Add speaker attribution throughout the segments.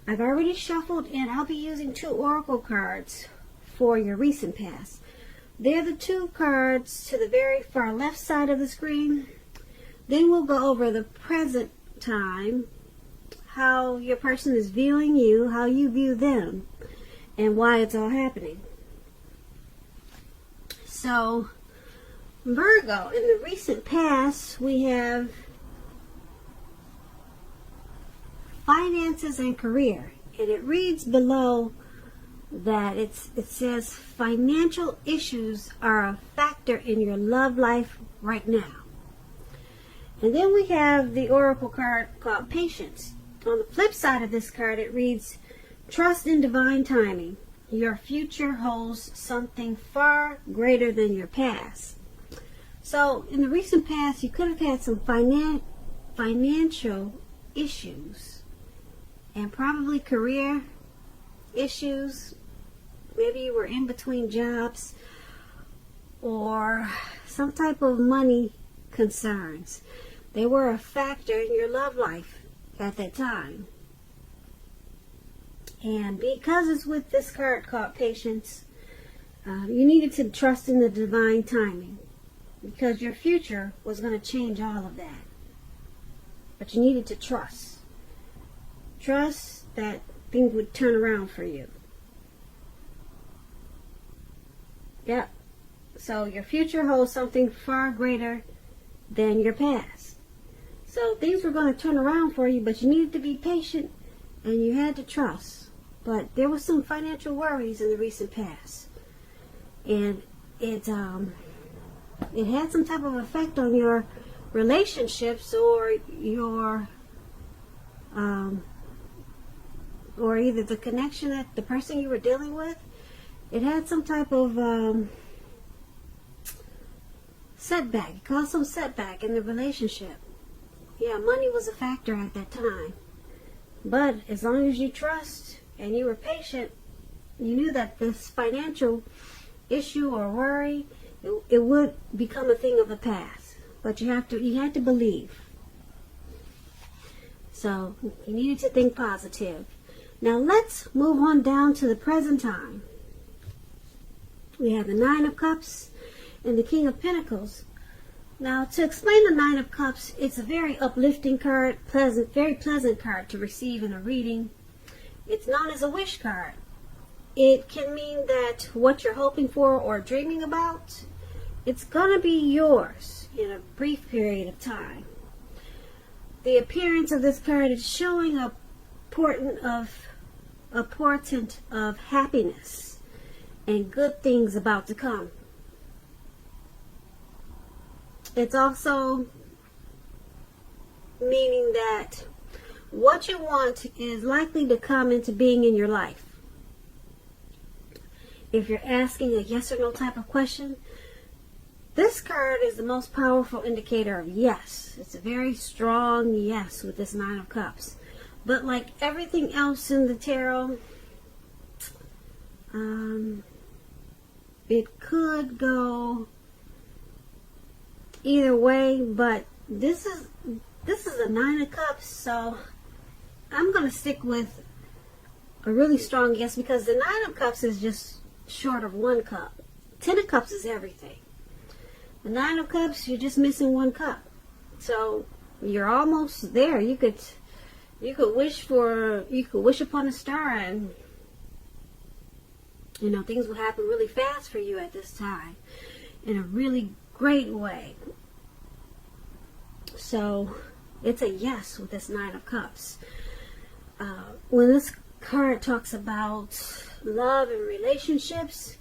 Speaker 1: I've already shuffled, and I'll be using 2 oracle cards for your recent past. They're the 2 cards to the very far left side of the screen. Then we'll go over the present time, how your person is viewing you, how you view them, and why it's all happening. So, Virgo, in the recent past, we have finances and career. And it reads below that it says financial issues are a factor in your love life right now. And then we have the oracle card called Patience. On the flip side of this card, it reads, trust in divine timing. Your future holds something far greater than your past. So, in the recent past, you could have had some financial issues and probably career issues. Maybe you were in between jobs or some type of money concerns. They were a factor in your love life at that time. And because it's with this card called Patience, you needed to trust in the divine timing, because your future was going to change all of that. But you needed to trust. Trust that things would turn around for you. Yep. So your future holds something far greater than your past. So things were going to turn around for you, but you needed to be patient and you had to trust. But there was some financial worries in the recent past. And it had some type of effect on your relationships or your or either the connection that the person you were dealing with. It had some type of setback. It caused some setback in the relationship. Yeah, money was a factor at that time. But as long as you trust and you were patient, you knew that this financial issue or worry, it would become a thing of the past. But you had to believe. So you needed to think positive. Now let's move on down to the present time. We have the 9 of Cups and the King of Pentacles. Now, to explain the 9 of Cups, it's a very uplifting card, very pleasant card to receive in a reading. It's known as a wish card. It can mean that what you're hoping for or dreaming about, it's going to be yours in a brief period of time. The appearance of this card is showing a portent of happiness and good things about to come. It's also meaning that what you want is likely to come into being in your life. If you're asking a yes or no type of question, this card is the most powerful indicator of yes. It's a very strong yes with this 9 of Cups. But like everything else in the tarot, it could go either way, but this is a 9 of Cups, so I'm going to stick with a really strong yes, because the 9 of Cups is just short of 1 cup. 10 of Cups is everything. The 9 of Cups, you're just missing 1 cup. So you're almost there. You could wish upon a star, and things will happen really fast for you at this time in a really great way. So it's a yes with this 9 of Cups. When this card talks about love and relationships,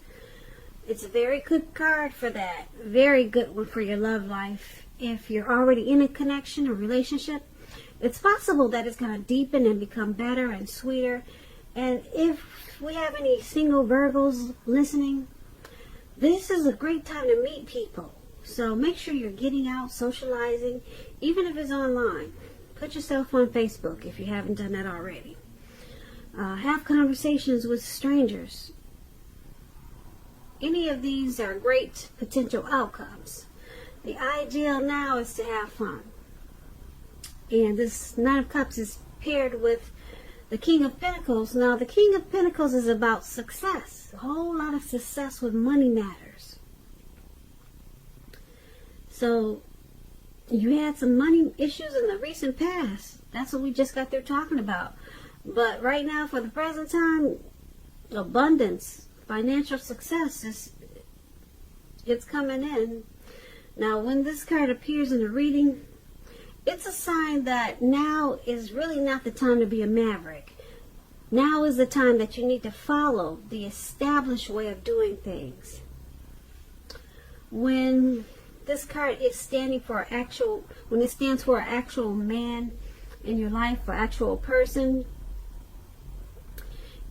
Speaker 1: it's a very good card for that. Very good one for your love life. If you're already in a connection or relationship, it's possible that it's going to deepen and become better and sweeter. And if we have any single Virgos listening, this is a great time to meet people. So make sure you're getting out, socializing, even if it's online. Put yourself on Facebook if you haven't done that already. Have conversations with strangers. Any of these are great potential outcomes. The ideal now is to have fun. And this 9 of Cups is paired with the King of Pentacles. Now, the King of Pentacles is about success. A whole lot of success with money matters. So, you had some money issues in the recent past. That's what we just got through talking about. But right now, for the present time, abundance, financial success it's coming in. Now, when this card appears in a reading, it's a sign that now is really not the time to be a maverick. Now is the time that you need to follow the established way of doing things. When this card is standing for when it stands for an actual man in your life, or actual person,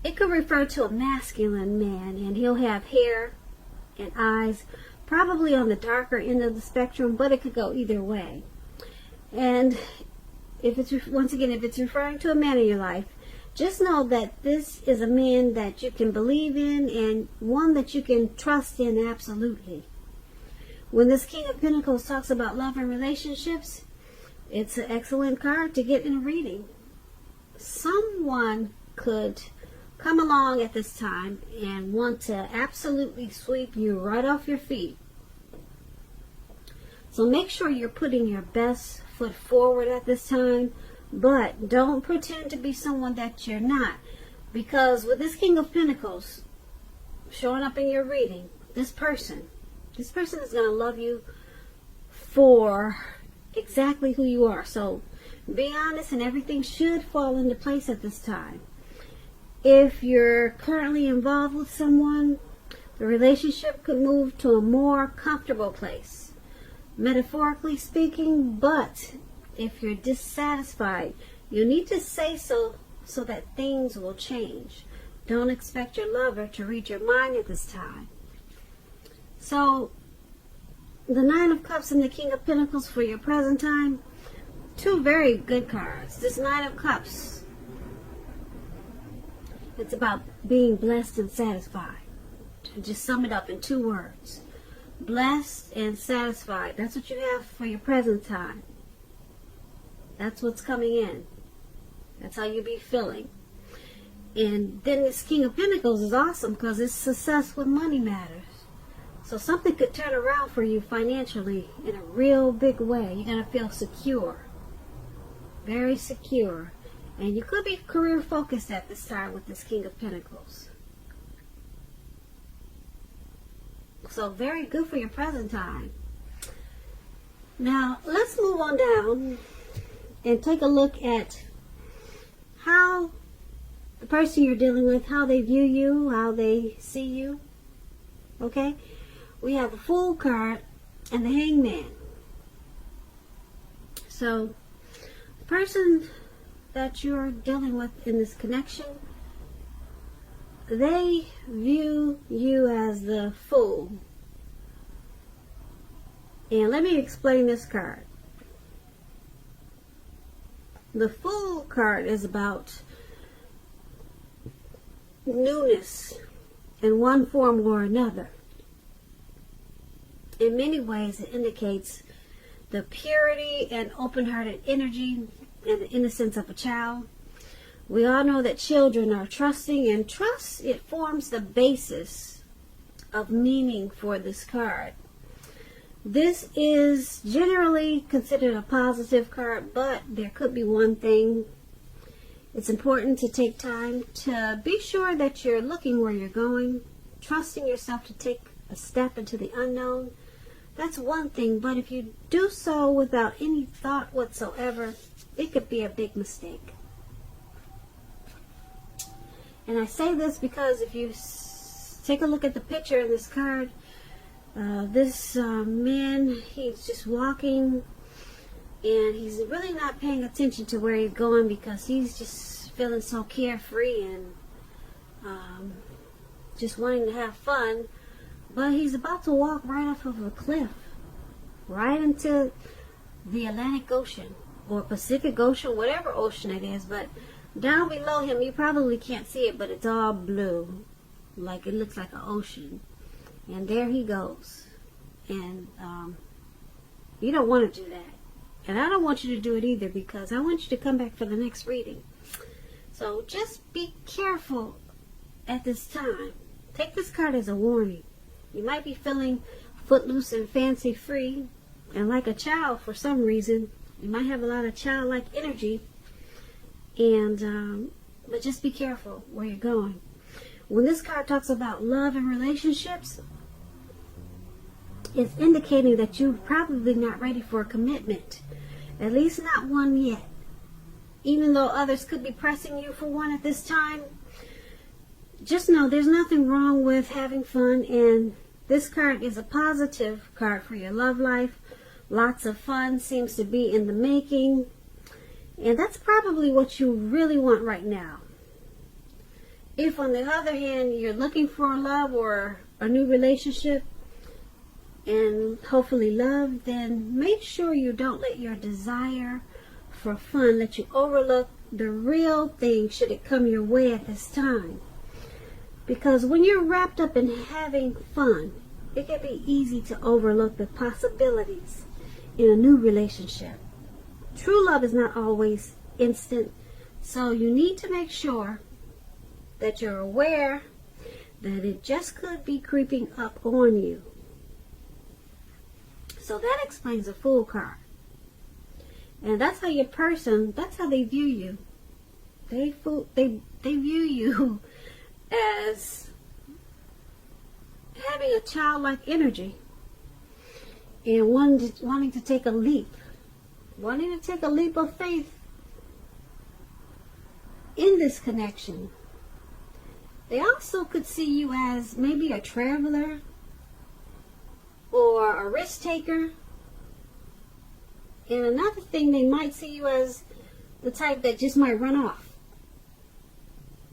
Speaker 1: it could refer to a masculine man, and he'll have hair and eyes, probably on the darker end of the spectrum, but it could go either way. And if it's referring to a man in your life, just know that this is a man that you can believe in, and one that you can trust in absolutely. When this King of Pentacles talks about love and relationships, it's an excellent card to get in a reading. Someone could come along at this time and want to absolutely sweep you right off your feet. So make sure you're putting your best foot forward at this time, but don't pretend to be someone that you're not. Because with this King of Pentacles showing up in your reading, this person is going to love you for exactly who you are. So be honest, and everything should fall into place at this time. If you're currently involved with someone, the relationship could move to a more comfortable place, metaphorically speaking. But if you're dissatisfied, you need to say so that things will change. Don't expect your lover to read your mind at this time. So, the Nine of Cups and the King of Pentacles for your present time, two very good cards. This Nine of Cups, it's about being blessed and satisfied. To just sum it up in two words. Blessed and satisfied. That's what you have for your present time. That's what's coming in. That's how you be feeling. And then this King of Pentacles is awesome because it's success with money matters. So something could turn around for you financially in a real big way. You're going to feel secure. Very secure. And you could be career focused at this time with this King of Pentacles. So very good for your present time. Now let's move on down and take a look at how the person you're dealing with, how they view you, how they see you. Okay? We have the Fool card and the Hangman. So, the person that you're dealing with in this connection, they view you as the Fool. And let me explain this card. The Fool card is about newness in one form or another. In many ways, it indicates the purity and open-hearted energy and the innocence of a child. We all know that children are trusting, and trust, it forms the basis of meaning for this card. This is generally considered a positive card, but there could be one thing. It's important to take time to be sure that you're looking where you're going, trusting yourself to take a step into the unknown. That's one thing, but if you do so without any thought whatsoever, it could be a big mistake. And I say this because if you take a look at the picture in this card, this man, he's just walking, and he's really not paying attention to where he's going because he's just feeling so carefree and just wanting to have fun. But he's about to walk right off of a cliff, right into the Atlantic Ocean or Pacific Ocean, whatever ocean it is. But down below him, you probably can't see it, but it's all blue, like it looks like an ocean. And there he goes. And you don't want to do that. And I don't want you to do it either, because I want you to come back for the next reading. So just be careful at this time. Take this card as a warning. You might be feeling footloose and fancy free and like a child for some reason. You might have a lot of childlike energy, and but just be careful where you're going. When this card talks about love and relationships, it's indicating that you're probably not ready for a commitment, at least not one yet. Even though others could be pressing you for one at this time, just know there's nothing wrong with having fun, and this card is a positive card for your love life. Lots of fun seems to be in the making, and that's probably what you really want right now. If, on the other hand, you're looking for love or a new relationship and hopefully love, then make sure you don't let your desire for fun let you overlook the real thing should it come your way at this time. Because when you're wrapped up in having fun, it can be easy to overlook the possibilities in a new relationship. True love is not always instant, so you need to make sure that you're aware that it just could be creeping up on you. So that explains the Fool card. And that's how your person, that's how they view you. They view you as having a childlike energy and wanting to take a leap. Wanting to take a leap of faith in this connection. They also could see you as maybe a traveler or a risk taker. And another thing, they might see you as the type that just might run off.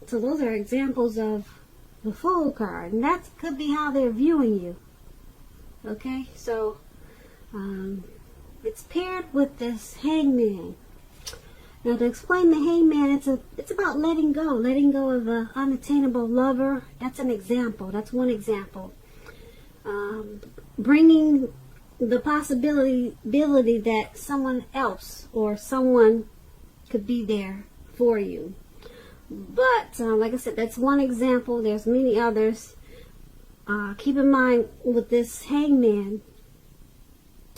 Speaker 1: So those are examples of the Fool card. And that could be how they're viewing you. Okay, so it's paired with this Hangman. Now, to explain the Hangman, it's about letting go of an unattainable lover. That's an example. That's one example. Bringing the possibility that someone else or someone could be there for you. But like I said, that's one example. There's many others. Keep in mind with this Hangman,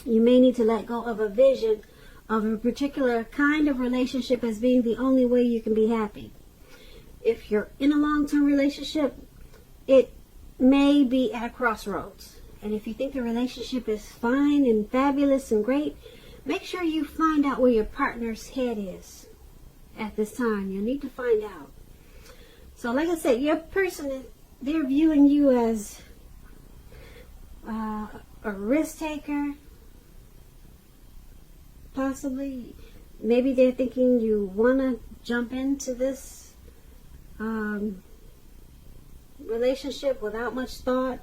Speaker 1: you may need to let go of a vision of a particular kind of relationship as being the only way you can be happy. If you're in a long-term relationship, it may be at a crossroads. And if you think the relationship is fine and fabulous and great, make sure you find out where your partner's head is at this time. You need to find out. So like I said, your person, they're viewing you as a risk taker. Possibly, maybe they're thinking you want to jump into this relationship without much thought.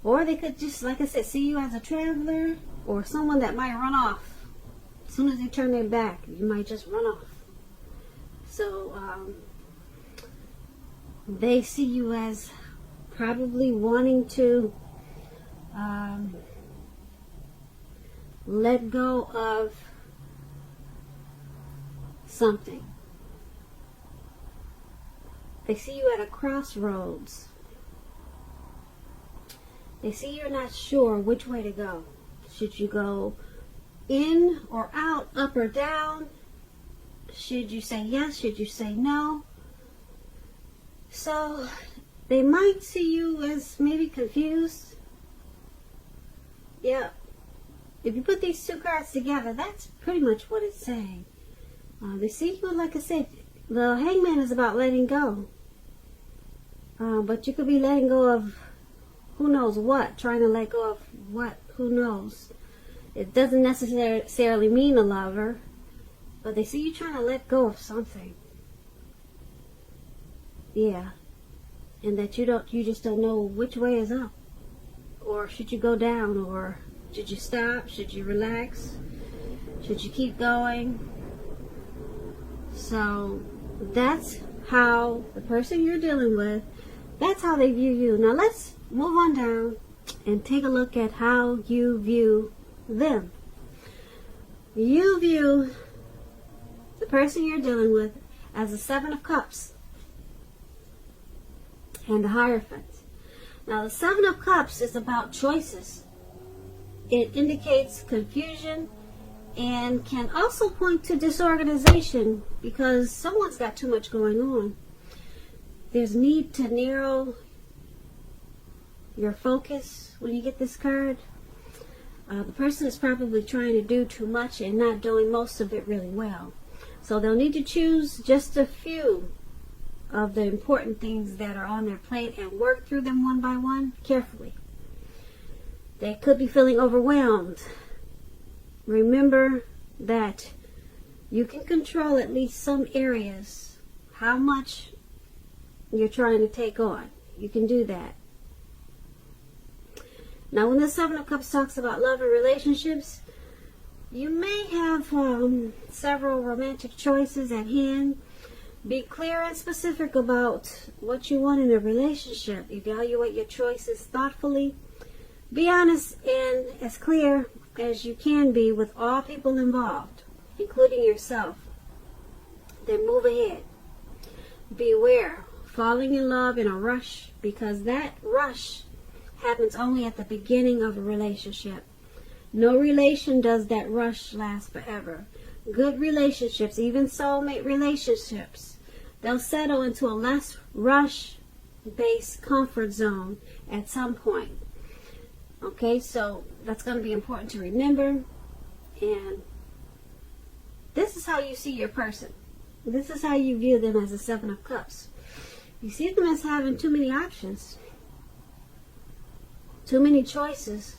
Speaker 1: Or they could just, like I said, see you as a traveler or someone that might run off. As soon as they turn their back, you might just run off. So, they see you as probably wanting to let go of something. They see you at a crossroads. They see you're not sure which way to go. Should you go in or out, up or down? Should you say yes? Should you say no? So they might see you as maybe confused. Yeah. If you put these two cards together, that's pretty much what it's saying. They see you, like I said, the Hangman is about letting go. But you could be letting go of who knows what, trying to let go of what, who knows. It doesn't necessarily mean a lover, but they see you trying to let go of something. Yeah. And that you just don't know which way is up. Or should you go down, or should you stop? Should you relax? Should you keep going? So that's how the person you're dealing with, that's how they view you. Now let's move on down and take a look at how you view them. You view the person you're dealing with as the Seven of Cups and the Hierophant. Now, the Seven of Cups is about choices. It indicates confusion and can also point to disorganization because someone's got too much going on. There's need to narrow your focus when you get this card. The person is probably trying to do too much and not doing most of it really well. So they'll need to choose just a few of the important things that are on their plate and work through them one by one carefully. They could be feeling overwhelmed. Remember that you can control at least some areas, how much you're trying to take on. You can do that. Now, when the Seven of Cups talks about love and relationships, you may have several romantic choices at hand. Be clear and specific about what you want in a relationship. Evaluate your choices thoughtfully. Be honest and as clear as you can be with all people involved, including yourself. Then move ahead. Beware falling in love in a rush, because that rush happens only at the beginning of a relationship. No relation does that rush last forever. Good relationships, even soulmate relationships, they'll settle into a less rush-based comfort zone at some point. Okay, so that's going to be important to remember. And this is how you see your person. This is how you view them as a Seven of Cups. You see them as having too many options, too many choices.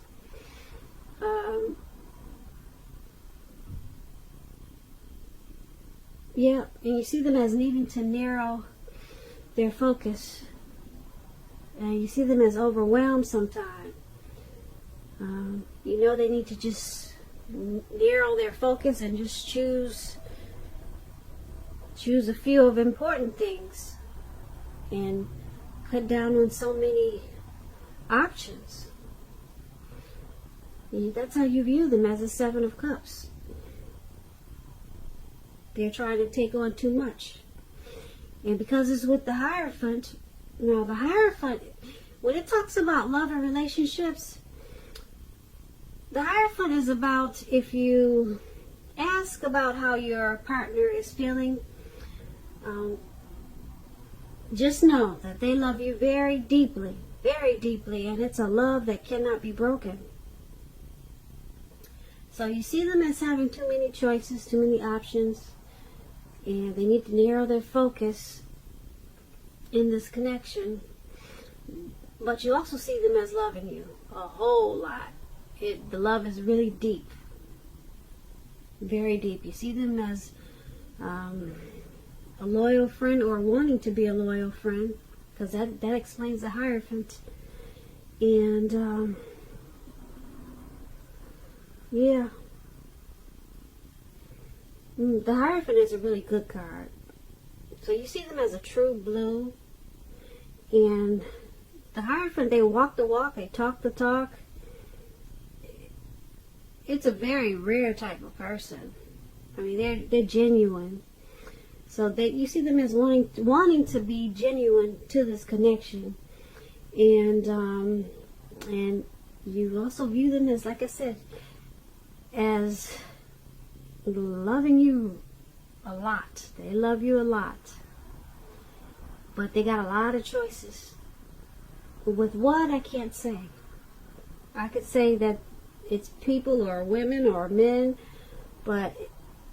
Speaker 1: Yeah, and you see them as needing to narrow their focus. And you see them as overwhelmed sometimes. You know they need to just narrow their focus and just choose a few of important things and cut down on so many options. That's how you view them, as a Seven of Cups. They're trying to take on too much. And because it's with the Hierophant, now the Hierophant, when it talks about love and relationships, the Hierophant is about, if you ask about how your partner is feeling, just know that they love you very deeply, and it's a love that cannot be broken. So you see them as having too many choices, too many options, and they need to narrow their focus in this connection. But you also see them as loving you a whole lot. The love is really deep, very deep. You see them as a loyal friend, or wanting to be a loyal friend, because that explains the Hierophant. And yeah, the Hierophant is a really good card. So you see them as a true blue, and the Hierophant, they walk the walk, they talk the talk. It's a very rare type of person. I mean, they're genuine. So you see them as wanting to be genuine to this connection, and you also view them as, like I said, as loving you a lot. They love you a lot, but they got a lot of choices. With what, I can't say. I could say that it's people or women or men, but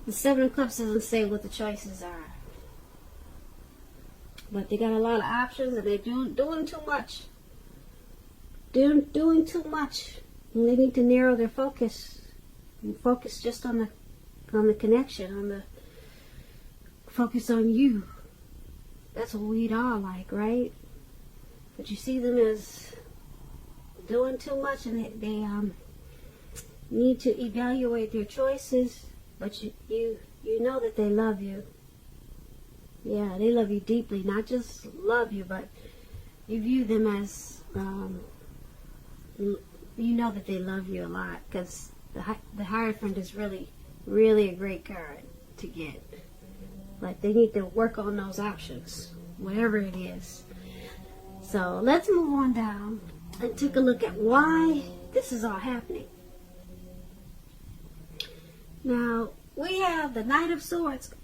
Speaker 1: the Seven of Cups doesn't say what the choices are. But they got a lot of options, and they're doing too much. They're doing too much. And they need to narrow their focus. And focus just on the connection, focus on you. That's what we'd all like, right? But you see them as doing too much, and they need to evaluate their choices. But you know that they love you. Yeah, they love you deeply. Not just love you, but you view them as, you know that they love you a lot, because the Hierophant is really, really a great card to get. Like they need to work on those options, whatever it is. So let's move on down and take a look at why this is all happening. Now, we have the Knight of Swords.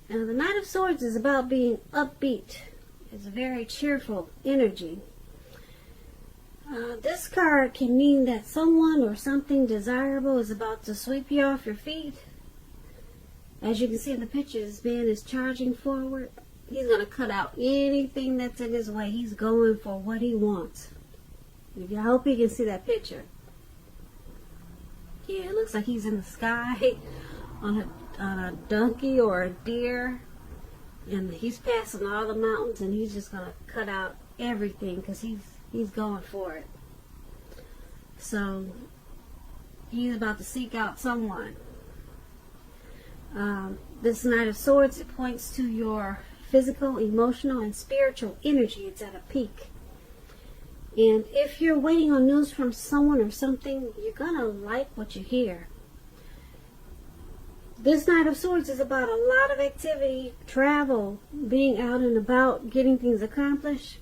Speaker 1: Now, the Knight of Swords is about being upbeat. It's a very cheerful energy. This card can mean that someone or something desirable is about to sweep you off your feet. As you can see in the picture, this man is charging forward. He's going to cut out anything that's in his way. He's going for what he wants. I hope you can see that picture. Yeah, it looks like he's in the sky on a donkey or a deer. And he's passing all the mountains, and he's just going to cut out everything because he's going for it. So he's about to seek out someone. This Knight of Swords, it points to your physical, emotional, and spiritual energy. It's at a peak. And if you're waiting on news from someone or something, you're going to like what you hear. This Knight of Swords is about a lot of activity, travel, being out and about, getting things accomplished.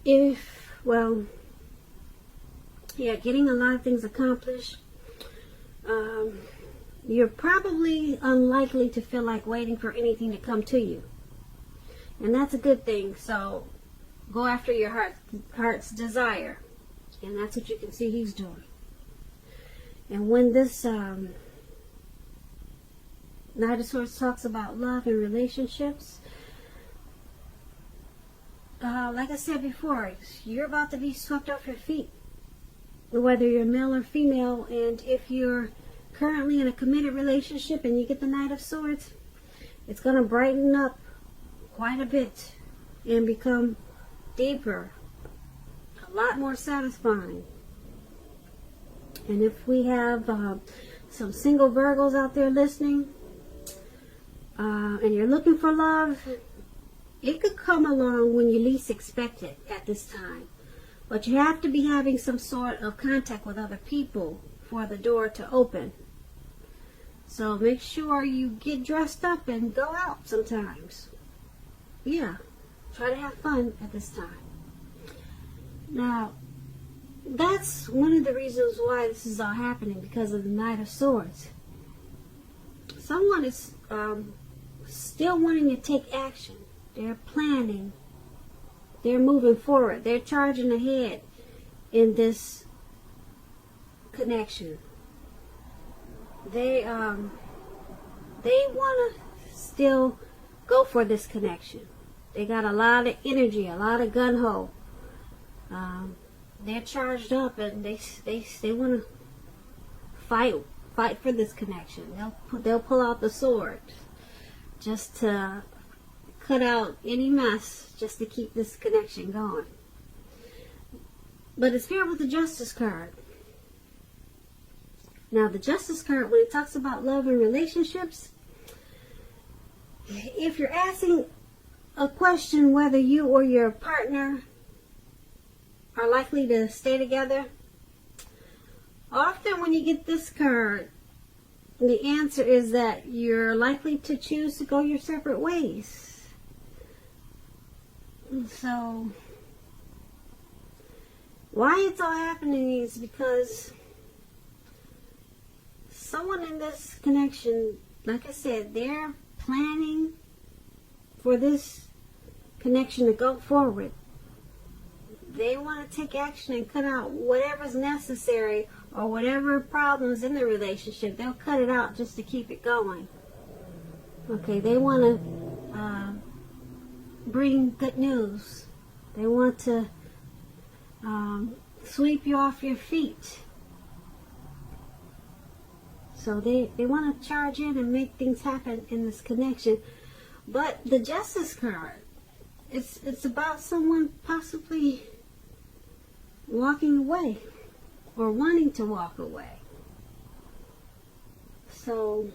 Speaker 1: Getting a lot of things accomplished. You're probably unlikely to feel like waiting for anything to come to you. And that's a good thing. So go after your heart's desire. And that's what you can see he's doing. And when this Knight of Swords talks about love and relationships, like I said before, you're about to be swept off your feet. Whether you're male or female, and if you're currently in a committed relationship and you get the Knight of Swords, it's going to brighten up quite a bit and become deeper, a lot more satisfying. And if we have some single Virgos out there listening, and you're looking for love, it could come along when you least expect it at this time. But you have to be having some sort of contact with other people for the door to open. So make sure you get dressed up and go out sometimes. Yeah, try to have fun at this time. Now, that's one of the reasons why this is all happening, because of the Knight of Swords. Someone is still wanting to take action. They're planning. They're moving forward. They're charging ahead in this connection. They want to still go for this connection. They got a lot of energy, a lot of gung-ho. They're charged up, and they want to fight for this connection. They'll pull out the sword just to cut out any mess, just to keep this connection going. But it's paired with the Justice card. Now, the Justice card, when it talks about love and relationships, if you're asking a question whether you or your partner are likely to stay together, often when you get this card, the answer is that you're likely to choose to go your separate ways. So, why it's all happening is because someone in this connection, like I said, they're planning for this connection to go forward. They want to take action and cut out whatever's necessary, or whatever problems in the relationship. They'll cut it out just to keep it going. Okay, they want to bring good news. They want to sweep you off your feet. So they want to charge in and make things happen in this connection. But the Justice card, it's about someone possibly walking away or wanting to walk away. So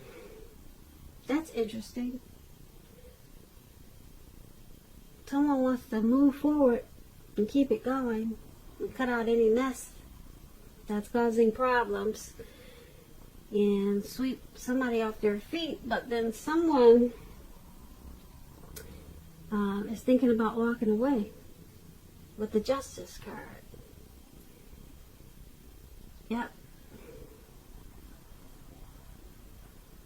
Speaker 1: that's interesting. Someone wants to move forward and keep it going and cut out any mess that's causing problems. and sweep somebody off their feet, but then someone is thinking about walking away with the Justice card. Yep.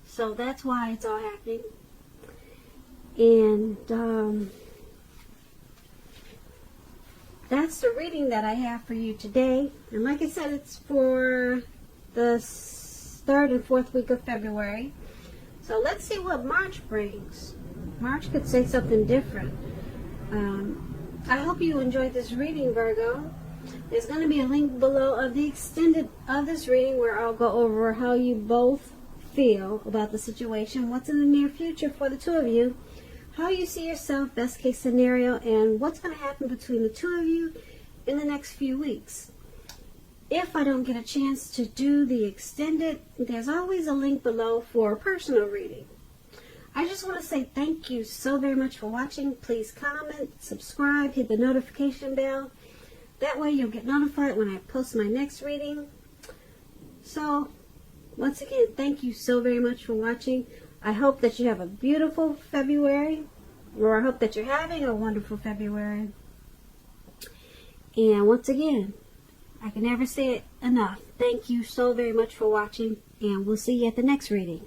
Speaker 1: So that's why it's all happening. And that's the reading that I have for you today. And like I said, it's for the 3rd and 4th week of February. So let's see what March brings. March could say something different. I hope you enjoyed this reading, Virgo. There's going to be a link below of the extended of this reading where I'll go over how you both feel about the situation, what's in the near future for the two of you, how you see yourself, best case scenario, and what's going to happen between the two of you in the next few weeks. If I don't get a chance to do the extended, there's always a link below for a personal reading. I just want to say thank you so very much for watching. Please comment, subscribe, hit the notification bell. That way you'll get notified when I post my next reading. So, once again, thank you so very much for watching. I hope that you have a beautiful February, or I hope that you're having a wonderful February. And once again, I can never say it enough. Thank you so very much for watching, and we'll see you at the next reading.